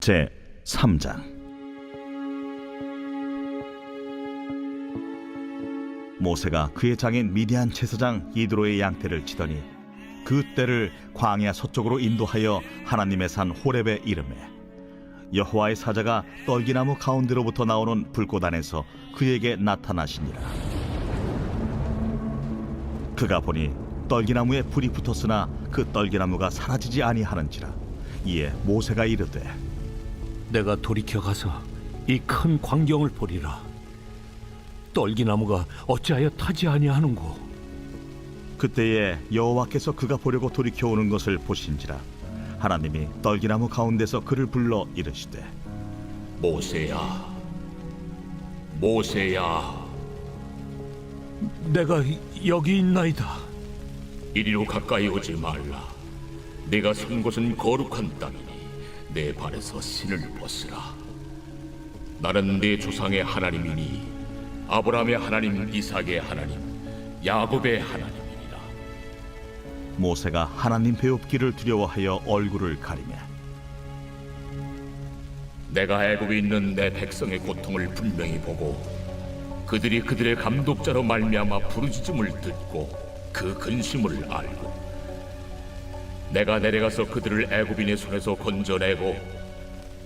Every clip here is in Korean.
제 3장. 모세가 그의 장인 미디안 제사장 이드로의 양떼를 치더니 그 떼를 광야 서쪽으로 인도하여 하나님의 산 호렙에 이르매 여호와의 사자가 떨기나무 가운데로부터 나오는 불꽃 안에서 그에게 나타나시니라. 그가 보니 떨기나무에 불이 붙었으나 그 떨기나무가 사라지지 아니하는지라. 이에 모세가 이르되 내가 돌이켜 가서 이 큰 광경을 보리라. 떨기나무가 어찌하여 타지 아니하는고? 그때에 여호와께서 그가 보려고 돌이켜 오는 것을 보신지라. 하나님이 떨기나무 가운데서 그를 불러 이르시되 모세야, 모세야, 내가 여기 있나이다. 이리로 가까이 오지 말라. 내가 선 곳은 거룩한 땅이니 내 발에서 신을 벗으라. 나는 내 조상의 하나님이니 아브라함의 하나님, 이삭의 하나님, 야곱의 하나님이니라. 모세가 하나님 배웁기를 두려워하여 얼굴을 가리매 내가 애굽에 있는 내 백성의 고통을 분명히 보고 그들이 그들의 감독자로 말미암아 부르짖음을 듣고 그 근심을 알고 내가 내려가서 그들을 애굽인의 손에서 건져내고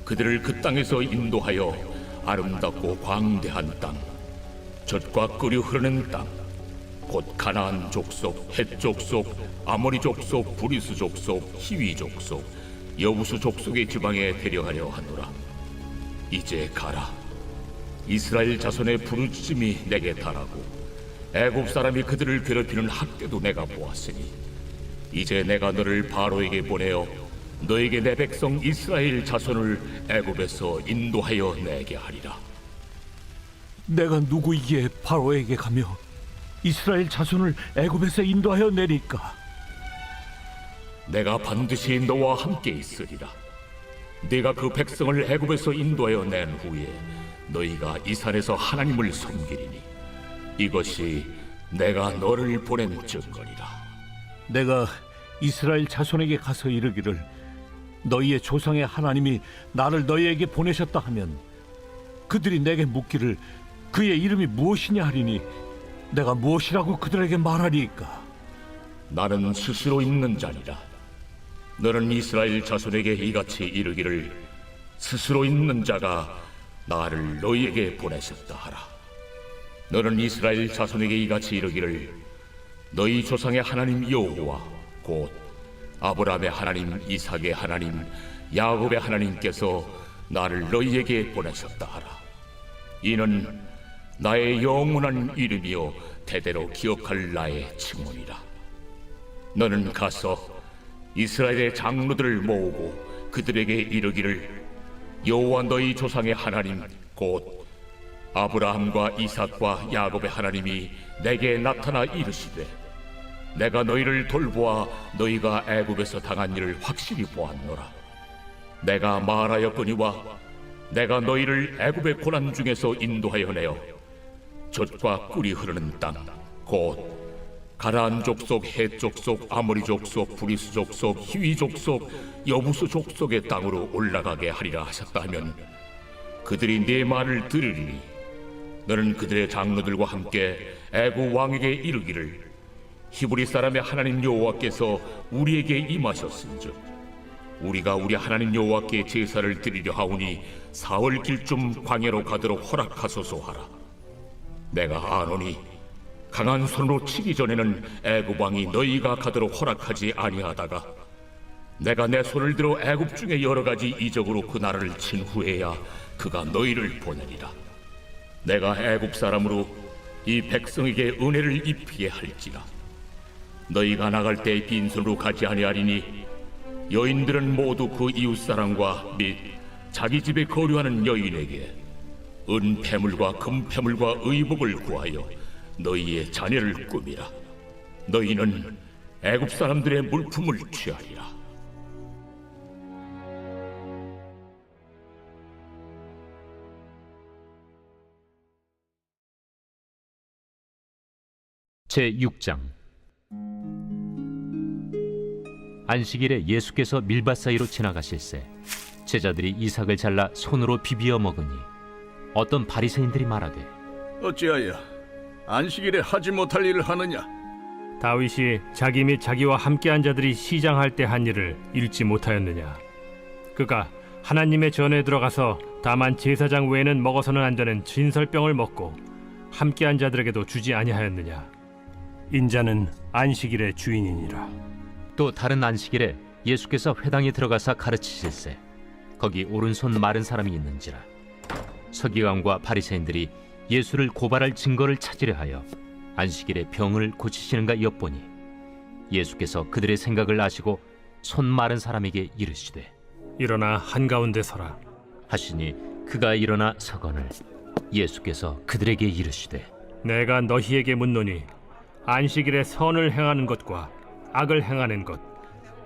그들을 그 땅에서 인도하여 아름답고 광대한 땅, 젖과 끓이 흐르는 땅, 곧 가나안 족속, 헷 족속, 아모리 족속, 브리스 족속, 히위 족속, 여부수 족속의 지방에 데려가려 하노라. 이제 가라. 이스라엘 자손의 부르짖음이 내게 달하고 애굽 사람이 그들을 괴롭히는 학대도 내가 보았으니 이제 내가 너를 바로에게 보내어 너에게 내 백성 이스라엘 자손을 애굽에서 인도하여 내게 하리라. 내가 누구이기에 바로에게 가며 이스라엘 자손을 애굽에서 인도하여 내릴까? 내가 반드시 너와 함께 있으리라. 네가 그 백성을 애굽에서 인도하여 낸 후에 너희가 이 산에서 하나님을 섬기리니 이것이 내가 너를 보낸 증거리라. 내가 이스라엘 자손에게 가서 이르기를 너희의 조상의 하나님이 나를 너희에게 보내셨다 하면 그들이 내게 묻기를 그의 이름이 무엇이냐 하리니 내가 무엇이라고 그들에게 말하리이까? 나는 스스로 있는 자니라. 너는 이스라엘 자손에게 이같이 이르기를 스스로 있는 자가 나를 너희에게 보내셨다 하라. 너는 이스라엘 자손에게 이같이 이르기를 너희 조상의 하나님 여호와 곧 아브라함의 하나님, 이삭의 하나님, 야곱의 하나님께서 나를 너희에게 보내셨다 하라. 이는 나의 영원한 이름이요 대대로 기억할 나의 칭호니라. 너는 가서 이스라엘의 장로들을 모으고 그들에게 이르기를 여호와 너희 조상의 하나님 곧 아브라함과 이삭과 야곱의 하나님이 내게 나타나 이르시되 내가 너희를 돌보아 너희가 애굽에서 당한 일을 확실히 보았노라. 내가 말하였거니와 내가 너희를 애굽의 고난 중에서 인도하여 내어 젖과 꿀이 흐르는 땅 곧 가나안 족속, 헷 족속, 아모리 족속, 브리스 족속, 히위 족속, 여부수 족속의 땅으로 올라가게 하리라 하셨다 하면 그들이 네 말을 들으리니 너는 그들의 장로들과 함께 애굽 왕에게 이르기를 히브리 사람의 하나님 여호와께서 우리에게 임하셨은즉 우리가 우리 하나님 여호와께 제사를 드리려 하오니 사흘 길쯤 광야로 가도록 허락하소서 하라. 내가 아노니 강한 손으로 치기 전에는 애굽 왕이 너희가 가도록 허락하지 아니하다가 내가 내 손을 들어 애굽 중에 여러 가지 이적으로 그 나라를 친 후에야 그가 너희를 보내리라. 내가 애굽 사람으로 이 백성에게 은혜를 입히게 할지라. 너희가 나갈 때 빈손으로 가지 아니하리니 여인들은 모두 그 이웃 사람과 및 자기 집에 거류하는 여인에게 은 패물과 금 패물과 의복을 구하여 너희의 자녀를 꾸미라. 너희는 애굽 사람들의 물품을 취하리라. 제6장. 안식일에 예수께서 밀밭 사이로 지나가실새 제자들이 이삭을 잘라 손으로 비비어 먹으니 어떤 바리새인들이 말하되 어찌하여 안식일에 하지 못할 일을 하느냐? 다윗이 자기 및 자기와 함께한 자들이 시장할 때 한 일을 읽지 못하였느냐? 그가 하나님의 전에 들어가서 다만 제사장 외에는 먹어서는 안 되는 진설병을 먹고 함께한 자들에게도 주지 아니하였느냐? 인자는 안식일의 주인이니라. 또 다른 안식일에 예수께서 회당에 들어가사 가르치실세 거기 오른손 마른 사람이 있는지라. 서기관과 바리새인들이 예수를 고발할 증거를 찾으려 하여 안식일에 병을 고치시는가 엿보니 예수께서 그들의 생각을 아시고 손 마른 사람에게 이르시되 일어나 한가운데 서라. 하시니 그가 일어나 서거늘 예수께서 그들에게 이르시되 내가 너희에게 묻노니 안식일에 선을 행하는 것과 악을 행하는 것,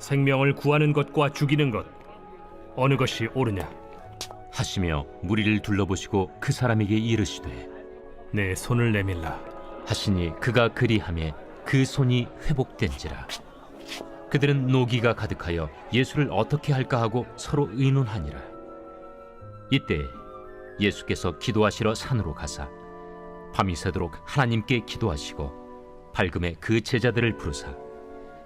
생명을 구하는 것과 죽이는 것 어느 것이 옳으냐? 하시며 무리를 둘러보시고 그 사람에게 이르시되 내 손을 내밀라. 하시니 그가 그리하매 그 손이 회복된지라. 그들은 노기가 가득하여 예수를 어떻게 할까 하고 서로 의논하니라. 이때 예수께서 기도하시러 산으로 가사 밤이 새도록 하나님께 기도하시고 밝음에 그 제자들을 부르사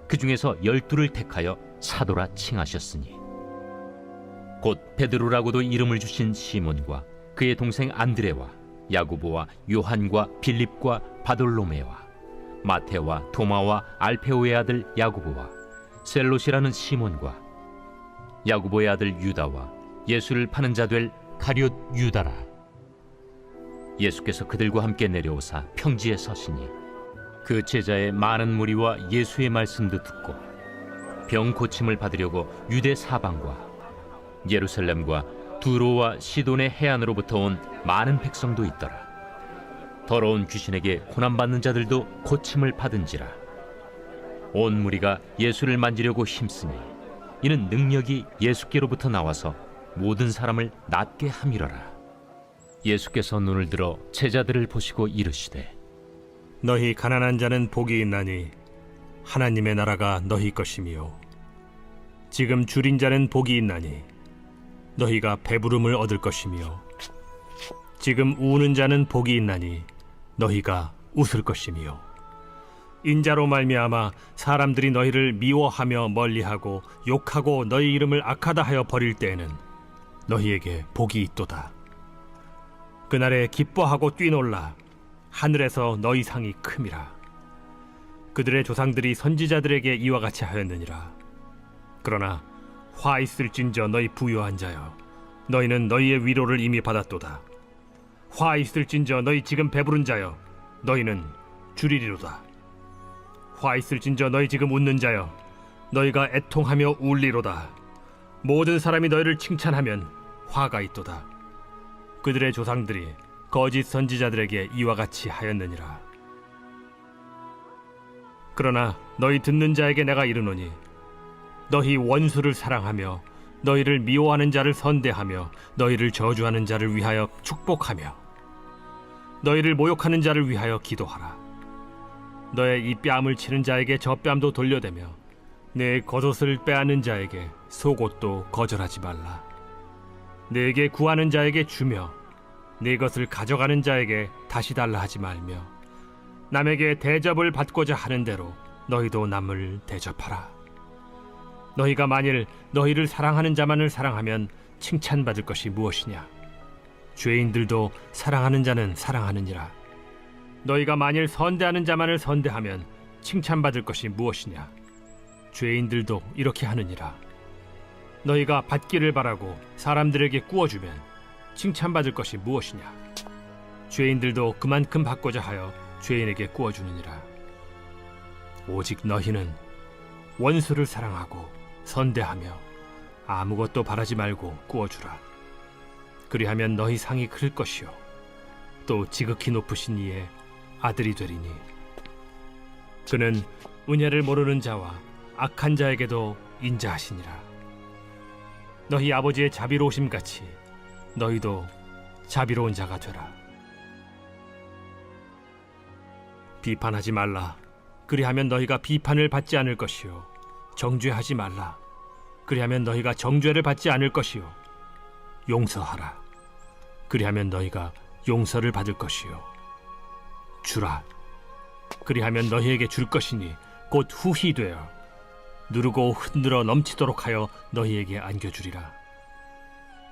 그 중에서 12를 택하여 사도라 칭하셨으니 곧 베드로라고도 이름을 주신 시몬과 그의 동생 안드레와 야고보와 요한과 빌립과 바돌로메와 마테와 도마와 알페오의 아들 야고보와 셀롯이라는 시몬과 야고보의 아들 유다와 예수를 파는 자 될 가룟 유다라. 예수께서 그들과 함께 내려오사 평지에 서시니 그 제자의 많은 무리와 예수의 말씀도 듣고 병 고침을 받으려고 유대 사방과 예루살렘과 두로와 시돈의 해안으로부터 온 많은 백성도 있더라. 더러운 귀신에게 고난받는 자들도 고침을 받은지라. 온 무리가 예수를 만지려고 힘쓰니 이는 능력이 예수께로부터 나와서 모든 사람을 낫게 함이러라. 예수께서 눈을 들어 제자들을 보시고 이르시되 너희 가난한 자는 복이 있나니 하나님의 나라가 너희 것이며 지금 줄인 자는 복이 있나니 너희가 배부름을 얻을 것이며 지금 우는 자는 복이 있나니 너희가 웃을 것이며 인자로 말미암아 사람들이 너희를 미워하며 멀리하고 욕하고 너희 이름을 악하다 하여 버릴 때에는 너희에게 복이 있도다. 그날에 기뻐하고 뛰놀라. 하늘에서 너희 상이 큼이라. 그들의 조상들이 선지자들에게 이와 같이 하였느니라. 그러나 화 있을진저 너희 부요한 자여, 너희는 너희의 위로를 이미 받았도다. 화 있을진저 너희 지금 배부른 자여, 너희는 줄이리로다. 화 있을진저 너희 지금 웃는 자여, 너희가 애통하며 울리로다. 모든 사람이 너희를 칭찬하면 화가 있도다. 그들의 조상들이 거짓 선지자들에게 이와 같이 하였느니라. 그러나 너희 듣는 자에게 내가 이르노니 너희 원수를 사랑하며 너희를 미워하는 자를 선대하며 너희를 저주하는 자를 위하여 축복하며 너희를 모욕하는 자를 위하여 기도하라. 너의 이 뺨을 치는 자에게 저 뺨도 돌려대며 내 겉옷을 빼앗는 자에게 속옷도 거절하지 말라. 내게 구하는 자에게 주며 내 것을 가져가는 자에게 다시 달라 하지 말며 남에게 대접을 받고자 하는 대로 너희도 남을 대접하라. 너희가 만일 너희를 사랑하는 자만을 사랑하면 칭찬받을 것이 무엇이냐? 죄인들도 사랑하는 자는 사랑하느니라. 너희가 만일 선대하는 자만을 선대하면 칭찬받을 것이 무엇이냐? 죄인들도 이렇게 하느니라. 너희가 받기를 바라고 사람들에게 구워주면 칭찬받을 것이 무엇이냐? 죄인들도 그만큼 받고자 하여 죄인에게 구워주느니라. 오직 너희는 원수를 사랑하고 선대하며 아무것도 바라지 말고 구워주라. 그리하면 너희 상이 클 것이요 또 지극히 높으신 이의 아들이 되리니 그는 은혜를 모르는 자와 악한 자에게도 인자하시니라. 너희 아버지의 자비로우심 같이 너희도 자비로운 자가 되라. 비판하지 말라. 그리하면 너희가 비판을 받지 않을 것이요 정죄하지 말라. 그리하면 너희가 정죄를 받지 않을 것이요 용서하라. 그리하면 너희가 용서를 받을 것이요. 주라. 그리하면 너희에게 줄 것이니 곧 후히 되어 누르고 흔들어 넘치도록 하여 너희에게 안겨주리라.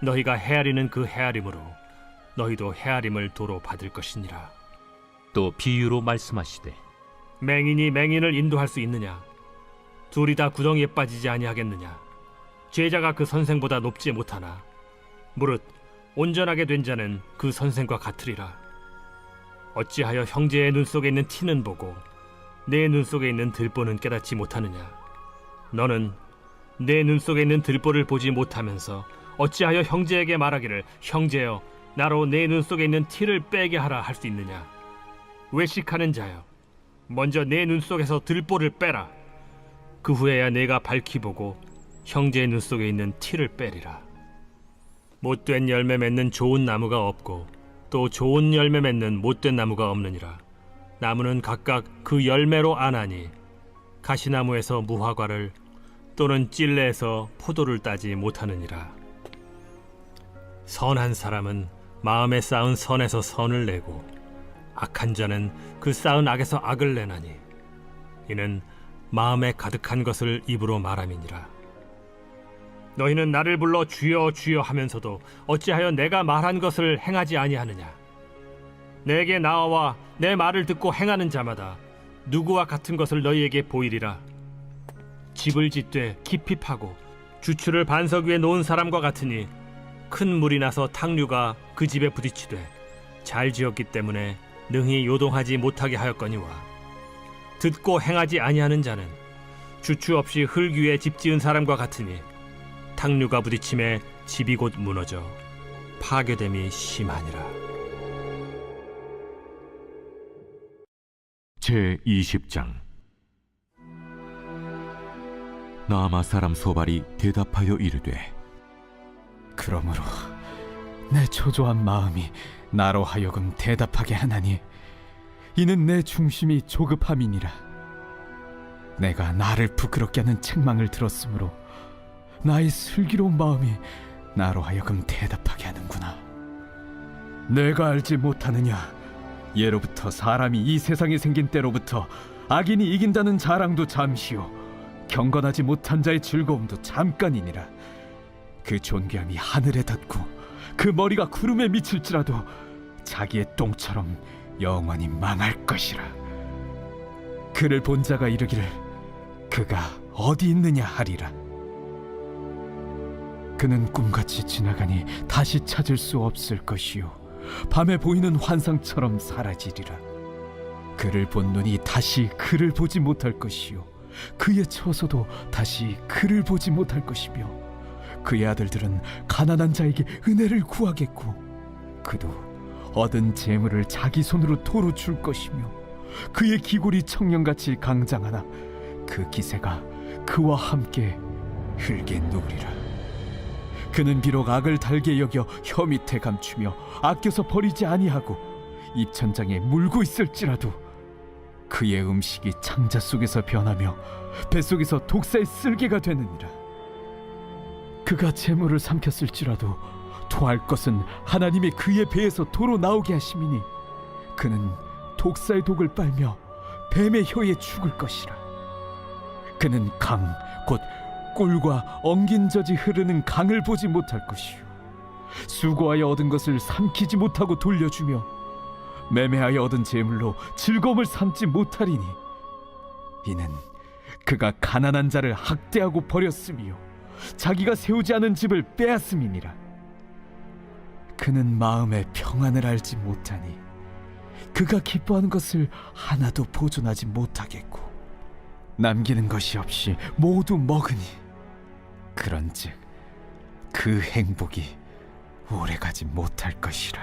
너희가 헤아리는 그 헤아림으로 너희도 헤아림을 도로 받을 것이니라. 또 비유로 말씀하시되 맹인이 맹인을 인도할 수 있느냐? 둘이 다 구덩이에 빠지지 아니하겠느냐? 제자가 그 선생보다 높지 못하나 무릇 온전하게 된 자는 그 선생과 같으리라. 어찌하여 형제의 눈 속에 있는 티는 보고 내 눈 속에 있는 들보는 깨닫지 못하느냐? 너는 내 눈 속에 있는 들보를 보지 못하면서 어찌하여 형제에게 말하기를 형제여 나로 내 눈 속에 있는 티를 빼게 하라 할 수 있느냐? 외식하는 자여 먼저 내 눈 속에서 들보를 빼라. 그 후에야 내가 밝히 보고 형제의 눈 속에 있는 티를 빼리라. 못된 열매 맺는 좋은 나무가 없고 또 좋은 열매 맺는 못된 나무가 없느니라. 나무는 각각 그 열매로 아나니 가시나무에서 무화과를 또는 찔레에서 포도를 따지 못하느니라. 선한 사람은 마음에 쌓은 선에서 선을 내고 악한 자는 그 쌓은 악에서 악을 내나니 이는 마음에 가득한 것을 입으로 말함이니라. 너희는 나를 불러 주여 주여 하면서도 어찌하여 내가 말한 것을 행하지 아니하느냐? 내게 나와 내 말을 듣고 행하는 자마다 누구와 같은 것을 너희에게 보이리라. 집을 짓되 깊이 파고 주추를 반석 위에 놓은 사람과 같으니 큰 물이 나서 탕류가 그 집에 부딪히되 잘 지었기 때문에 능히 요동하지 못하게 하였거니와 듣고 행하지 아니하는 자는 주추 없이 흙 위에 집 지은 사람과 같으니 탕류가 부딪힘에 집이 곧 무너져 파괴됨이 심하니라. 제20장 나아마 사람 소발이 대답하여 이르되 그러므로 내 초조한 마음이 나로 하여금 대답하게 하나니 이는 내 중심이 조급함이니라. 내가 나를 부끄럽게 하는 책망을 들었으므로 나의 슬기로운 마음이 나로 하여금 대답하게 하는구나. 내가 알지 못하느냐? 예로부터 사람이 이 세상에 생긴 때로부터 악인이 이긴다는 자랑도 잠시요 경건하지 못한 자의 즐거움도 잠깐이니라. 그 존귀함이 하늘에 닿고 그 머리가 구름에 미칠지라도 자기의 똥처럼 영원히 망할 것이라. 그를 본 자가 이르기를 그가 어디 있느냐 하리라. 그는 꿈같이 지나가니 다시 찾을 수 없을 것이요 밤에 보이는 환상처럼 사라지리라. 그를 본 눈이 다시 그를 보지 못할 것이요 그의 처소도 다시 그를 보지 못할 것이며 그의 아들들은 가난한 자에게 은혜를 구하겠고 그도 얻은 재물을 자기 손으로 도로 줄 것이며 그의 기골이 청년같이 강장하나 그 기세가 그와 함께 흙에 누우리라. 그는 비록 악을 달게 여겨 혀 밑에 감추며 아껴서 버리지 아니하고 입천장에 물고 있을지라도 그의 음식이 창자 속에서 변하며 뱃속에서 독사의 쓸개가 되느니라. 그가 재물을 삼켰을지라도 토할 것은 하나님이 그의 배에서 도로 나오게 하심이니 그는 독사의 독을 빨며 뱀의 혀에 죽을 것이라. 그는 강 곧 꿀과 엉긴 젖이 흐르는 강을 보지 못할 것이요 수고하여 얻은 것을 삼키지 못하고 돌려주며 매매하여 얻은 재물로 즐거움을 삼지 못하리니 이는 그가 가난한 자를 학대하고 버렸으며 자기가 세우지 않은 집을 빼앗음이니라. 그는 마음의 평안을 알지 못하니 그가 기뻐하는 것을 하나도 보존하지 못하겠고 남기는 것이 없이 모두 먹으니 그런즉 그 행복이 오래가지 못할 것이라.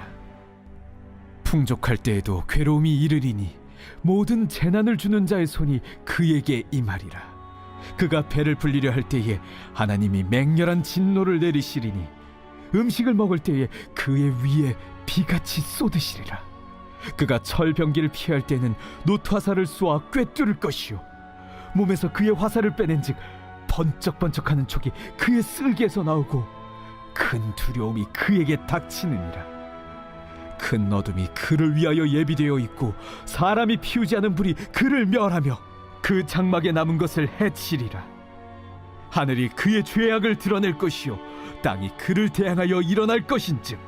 풍족할 때에도 괴로움이 이르리니 모든 재난을 주는 자의 손이 그에게 임하리라. 그가 배를 불리려 할 때에 하나님이 맹렬한 진노를 내리시리니 음식을 먹을 때에 그의 위에 비같이 쏟으시리라. 그가 철병기를 피할 때는 놋화살을 쏘아 꿰뚫을 것이요 몸에서 그의 화살을 빼낸즉 번쩍번쩍하는 촉이 그의 쓸개에서 나오고 큰 두려움이 그에게 닥치느니라. 큰 어둠이 그를 위하여 예비되어 있고 사람이 피우지 않은 불이 그를 멸하며 그 장막에 남은 것을 해치리라. 하늘이 그의 죄악을 드러낼 것이요 땅이 그를 대항하여 일어날 것인즉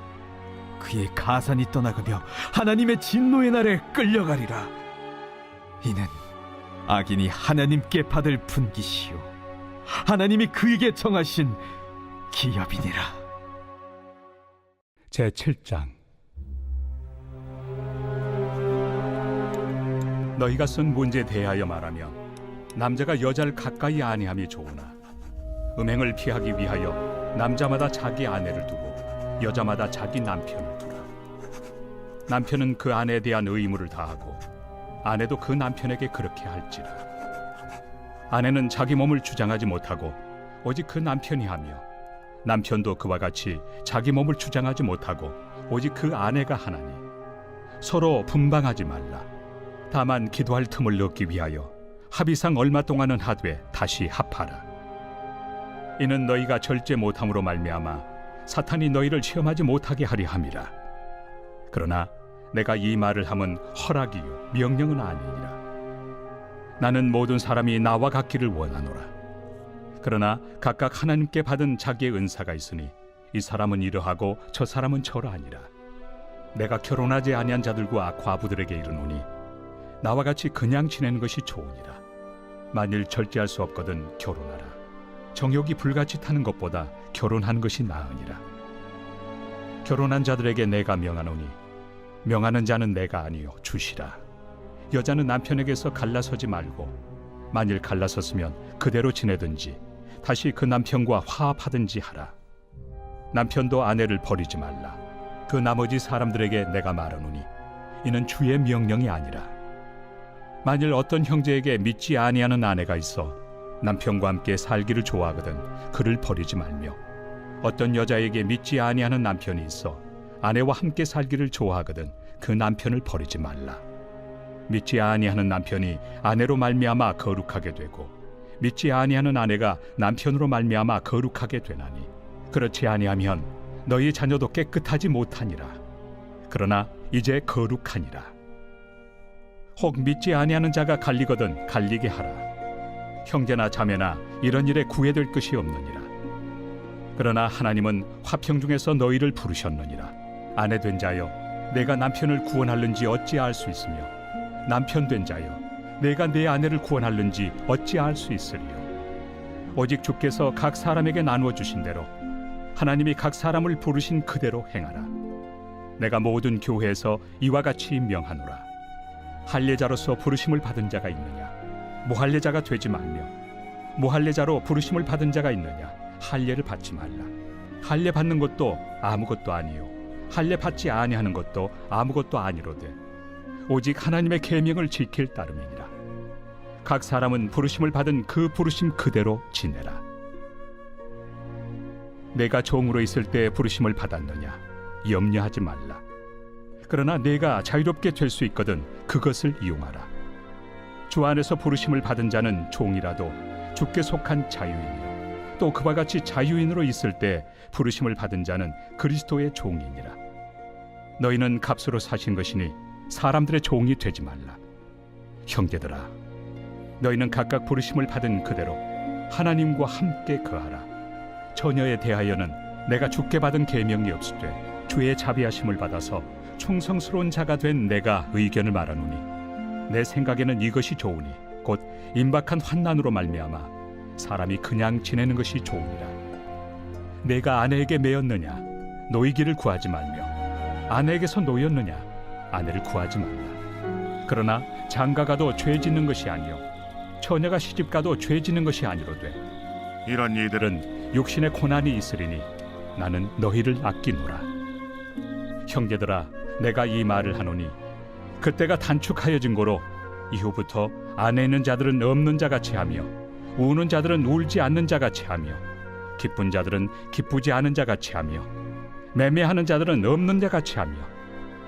그의 가산이 떠나가며 하나님의 진노의 날에 끌려가리라. 이는 악인이 하나님께 받을 분깃이요 하나님이 그에게 정하신 기업이니라. 제7장. 너희가 쓴 문제에 대하여 말하면 남자가 여자를 가까이 아니함이 좋으나 음행을 피하기 위하여 남자마다 자기 아내를 두고 여자마다 자기 남편을 두라. 남편은 그 아내에 대한 의무를 다하고 아내도 그 남편에게 그렇게 할지라. 아내는 자기 몸을 주장하지 못하고 오직 그 남편이 하며 남편도 그와 같이 자기 몸을 주장하지 못하고 오직 그 아내가 하나니 서로 분방하지 말라. 다만 기도할 틈을 얻기 위하여 합의상 얼마 동안은 하되 다시 합하라. 이는 너희가 절제 못함으로 말미암아 사탄이 너희를 시험하지 못하게 하려 함이라. 그러나 내가 이 말을 함은 허락이요 명령은 아니니라. 나는 모든 사람이 나와 같기를 원하노라. 그러나 각각 하나님께 받은 자기의 은사가 있으니 이 사람은 이러하고 저 사람은 저러하니라. 내가 결혼하지 아니한 자들과 과부들에게 이르노니 나와 같이 그냥 지내는 것이 좋으니라. 만일 절제할 수 없거든 결혼하라. 정욕이 불같이 타는 것보다 결혼하는 것이 나으니라. 결혼한 자들에게 내가 명하노니 명하는 자는 내가 아니요 주시라. 여자는 남편에게서 갈라서지 말고 만일 갈라섰으면 그대로 지내든지 다시 그 남편과 화합하든지 하라. 남편도 아내를 버리지 말라. 그 나머지 사람들에게 내가 말하노니 이는 주의 명령이 아니라. 만일 어떤 형제에게 믿지 아니하는 아내가 있어 남편과 함께 살기를 좋아하거든 그를 버리지 말며 어떤 여자에게 믿지 아니하는 남편이 있어 아내와 함께 살기를 좋아하거든 그 남편을 버리지 말라. 믿지 아니하는 남편이 아내로 말미암아 거룩하게 되고 믿지 아니하는 아내가 남편으로 말미암아 거룩하게 되나니 그렇지 아니하면 너희 자녀도 깨끗하지 못하니라. 그러나 이제 거룩하니라. 혹 믿지 아니하는 자가 갈리거든 갈리게 하라. 형제나 자매나 이런 일에 구애될 것이 없느니라. 그러나 하나님은 화평 중에서 너희를 부르셨느니라. 아내 된 자여 내가 남편을 구원할는지 어찌 알 수 있으며 남편 된 자여 내가 내 아내를 구원할는지 어찌 알 수 있으리요. 오직 주께서 각 사람에게 나누어 주신 대로 하나님이 각 사람을 부르신 그대로 행하라. 내가 모든 교회에서 이와 같이 명하노라. 할례자로서 부르심을 받은 자가 있느냐 무할례자가 되지 말며 무할례자로 부르심을 받은 자가 있느냐 할례를 받지 말라. 할례 받는 것도 아무것도 아니요 할례 받지 아니하는 것도 아무것도 아니로되 오직 하나님의 계명을 지킬 따름이니라. 각 사람은 부르심을 받은 그 부르심 그대로 지내라. 내가 종으로 있을 때 부르심을 받았느냐 염려하지 말라. 그러나 내가 자유롭게 될 수 있거든 그것을 이용하라. 주 안에서 부르심을 받은 자는 종이라도 주께 속한 자유인이요 또 그와 같이 자유인으로 있을 때 부르심을 받은 자는 그리스도의 종이니라. 너희는 값으로 사신 것이니 사람들의 종이 되지 말라. 형제들아 너희는 각각 부르심을 받은 그대로 하나님과 함께 거하라. 처녀에 대하여는 내가 주께 받은 계명이 없으되 주의 자비하심을 받아서 충성스러운 자가 된 내가 의견을 말하노니 내 생각에는 이것이 좋으니 곧 임박한 환난으로 말미암아 사람이 그냥 지내는 것이 좋으니라. 내가 아내에게 매였느냐 노이기를 구하지 말며 아내에게서 노였느냐 아내를 구하지 말라. 그러나 장가가도 죄 짓는 것이 아니요 처녀가 시집가도 죄 짓는 것이 아니로되 이런 이들은 육신의 고난이 있으리니 나는 너희를 아끼노라. 형제들아 내가 이 말을 하노니 그때가 단축하여진 고로 이후부터 안에 있는 자들은 없는 자같이 하며 우는 자들은 울지 않는 자같이 하며 기쁜 자들은 기쁘지 않은 자같이 하며 매매하는 자들은 없는 자같이 하며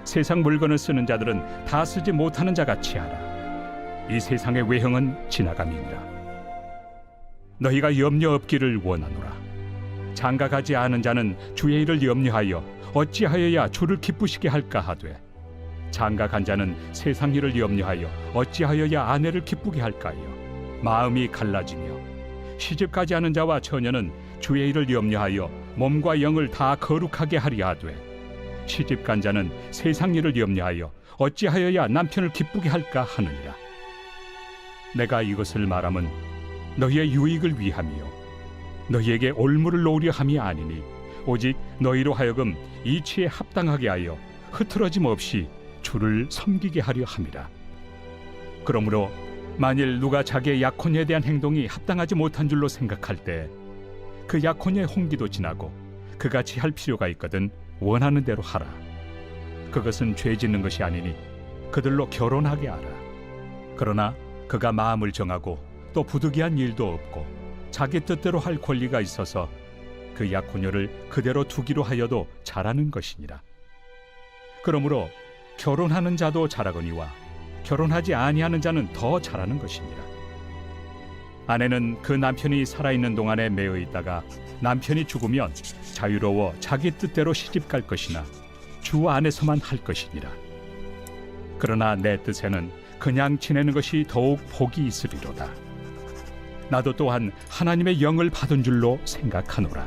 세상 물건을 쓰는 자들은 다 쓰지 못하는 자같이 하라. 이 세상의 외형은 지나감이니라. 너희가 염려 없기를 원하노라. 장가가지 않은 자는 주의 일을 염려하여 어찌하여야 주를 기쁘시게 할까 하되 장가간 자는 세상 일을 염려하여 어찌하여야 아내를 기쁘게 할까요? 마음이 갈라지며 시집가지 않은 자와 처녀는 주의 일을 염려하여 몸과 영을 다 거룩하게 하려 하되 시집간 자는 세상 일을 염려하여 어찌하여야 남편을 기쁘게 할까 하느니라. 내가 이것을 말함은 너희의 유익을 위함이요 너희에게 올무를 놓으려 함이 아니니 오직 너희로 하여금 이치에 합당하게 하여 흐트러짐 없이 주를 섬기게 하려 함이라. 그러므로 만일 누가 자기의 약혼에 대한 행동이 합당하지 못한 줄로 생각할 때 그 약혼의 홍기도 지나고 그같이 할 필요가 있거든 원하는 대로 하라. 그것은 죄 짓는 것이 아니니 그들로 결혼하게 하라. 그러나 그가 마음을 정하고 또 부득이한 일도 없고 자기 뜻대로 할 권리가 있어서 그 약혼녀를 그대로 두기로 하여도 잘하는 것이니라. 그러므로 결혼하는 자도 잘하거니와 결혼하지 아니하는 자는 더 잘하는 것이니라. 아내는 그 남편이 살아있는 동안에 매어 있다가 남편이 죽으면 자유로워 자기 뜻대로 시집갈 것이나 주 안에서만 할 것이니라. 그러나 내 뜻에는 그냥 지내는 것이 더욱 복이 있으리로다. 나도 또한 하나님의 영을 받은 줄로 생각하노라.